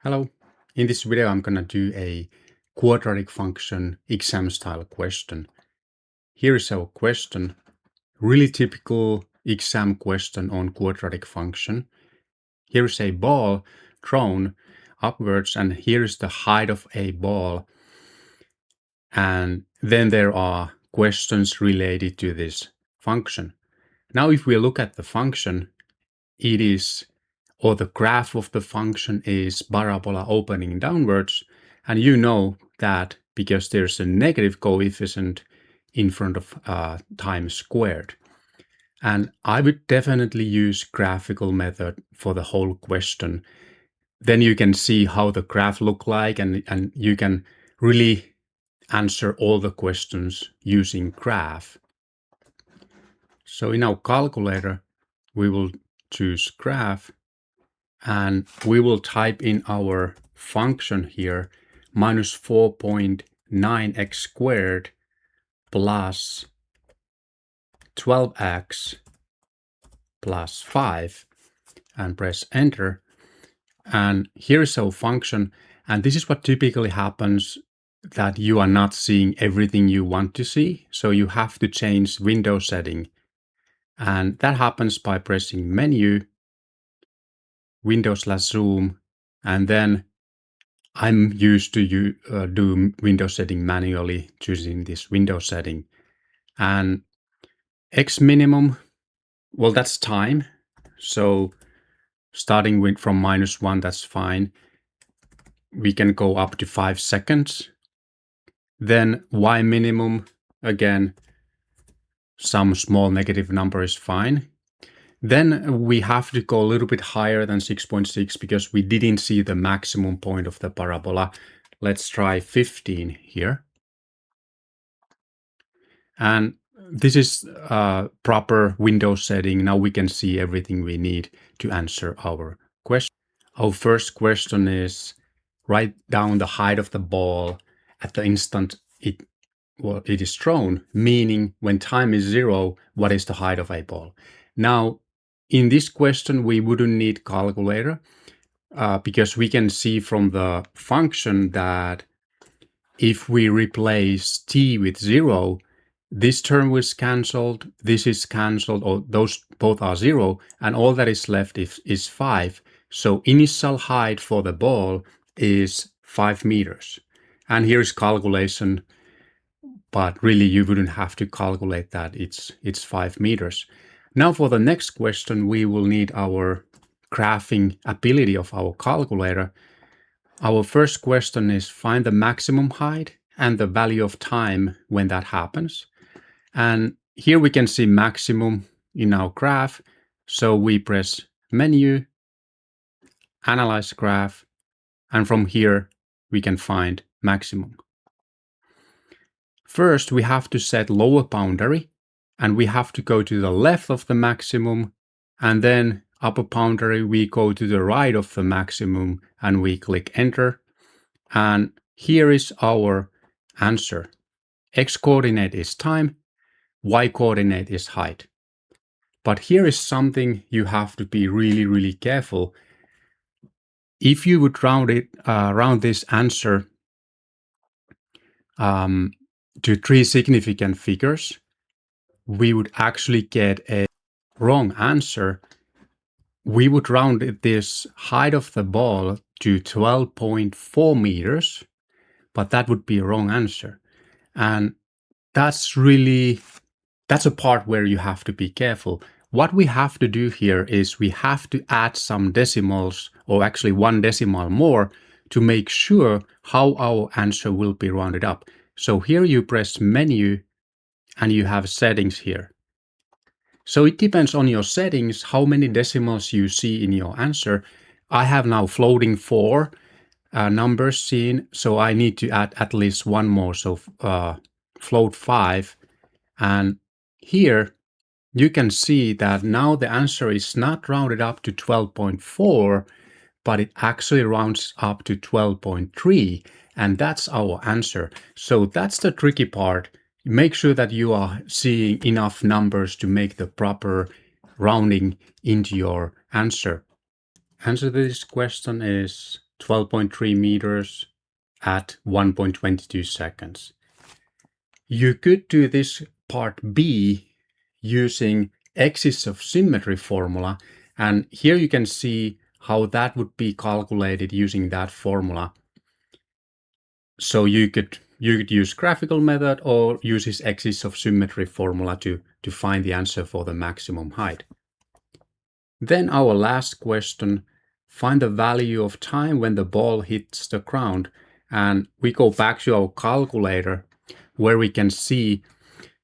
Hello. In this video, I'm going to do a quadratic function exam style question. Here is our question, really typical exam question on quadratic function. Here is a ball thrown upwards, and here is the height of a ball. And then there are questions related to this function. Now, if we look at the function, the graph of the function is parabola opening downwards. And you know that because there's a negative coefficient in front of time squared. And I would definitely use graphical method for the whole question. Then you can see how the graph look like, and you can really answer all the questions using graph. So in our calculator, we will choose graph. And we will type in our function here, minus 4.9x squared plus 12x plus 5, and press enter. And here is our function. And this is what typically happens, that you are not seeing everything you want to see. So you have to change window setting. And that happens by pressing menu, window/zoom, and then I'm used to do window setting manually, choosing this window setting. And X minimum, well, that's time. So starting from -1, that's fine. We can go up to 5 seconds. Then Y minimum, again, some small negative number is fine. Then we have to go a little bit higher than 6.6 because we didn't see the maximum point of the parabola. Let's try 15 here. And this is proper window setting. Now we can see everything we need to answer our question. Our first question is, write down the height of the ball at the instant it is thrown, meaning when time is 0, what is the height of a ball? Now, in this question, we wouldn't need calculator because we can see from the function that if we replace t with 0, this term was cancelled, this is cancelled, or those both are 0, and all that is left is 5. So initial height for the ball is 5 meters. And here's calculation, but really you wouldn't have to calculate that. It's 5 meters. Now for the next question, we will need our graphing ability of our calculator. Our first question is find the maximum height and the value of time when that happens. And here we can see maximum in our graph. So we press menu, analyze graph, and from here we can find maximum. First, we have to set lower boundary, and we have to go to the left of the maximum, and then upper boundary, we go to the right of the maximum, and we click enter. And here is our answer. X coordinate is time, Y coordinate is height. But here is something you have to be really, really careful. If you would round this answer to 3 significant figures, we would actually get a wrong answer. We would round this height of the ball to 12.4 meters, but that would be a wrong answer. And that's a part where you have to be careful. What we have to do here is we have to add some decimals, or actually 1 decimal more, to make sure how our answer will be rounded up. So here you press menu and you have settings here. So it depends on your settings how many decimals you see in your answer. I have now floating 4 numbers seen, so I need to add at least 1 more, so float 5. And here you can see that now the answer is not rounded up to 12.4, but it actually rounds up to 12.3, and that's our answer. So that's the tricky part. Make sure that you are seeing enough numbers to make the proper rounding into your answer. Answer to this question is 12.3 meters at 1.22 seconds. You could do this part B using axis of symmetry formula, and here you can see how that would be calculated using that formula. So you could use graphical method or use this axis of symmetry formula to find the answer for the maximum height. Then our last question, find the value of time when the ball hits the ground. And we go back to our calculator where we can see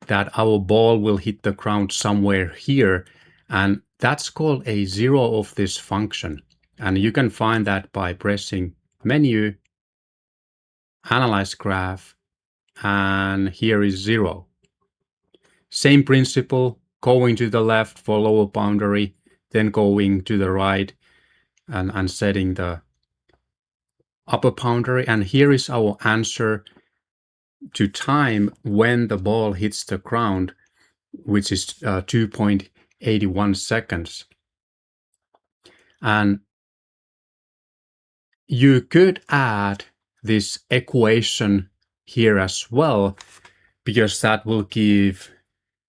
that our ball will hit the ground somewhere here. And that's called a zero of this function. And you can find that by pressing menu, analyze graph, and here is 0. Same principle, going to the left for lower boundary, then going to the right and setting the upper boundary. And here is our answer to time when the ball hits the ground, which is 2.81 seconds. And you could add this equation here as well, because that will give,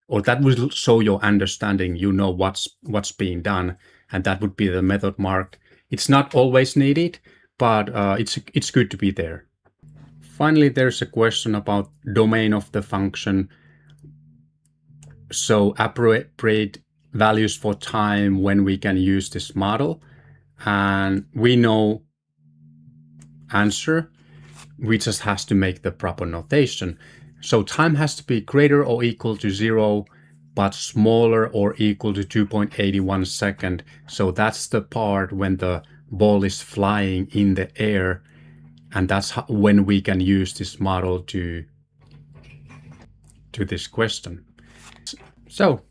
or that will show your understanding, you know what's being done, and that would be the method marked. It's not always needed, but it's good to be there. Finally, there's a question about domain of the function. So appropriate values for time when we can use this model, and we know answer. We just has to make the proper notation. So time has to be greater or equal to 0, but smaller or equal to 2.81 second. So that's the part when the ball is flying in the air, and that's when we can use this model to this question. So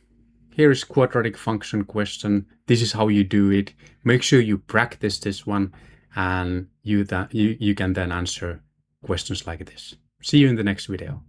here is quadratic function question. This is how you do it. Make sure you practice this one, and you can then answer questions like this. See you in the next video.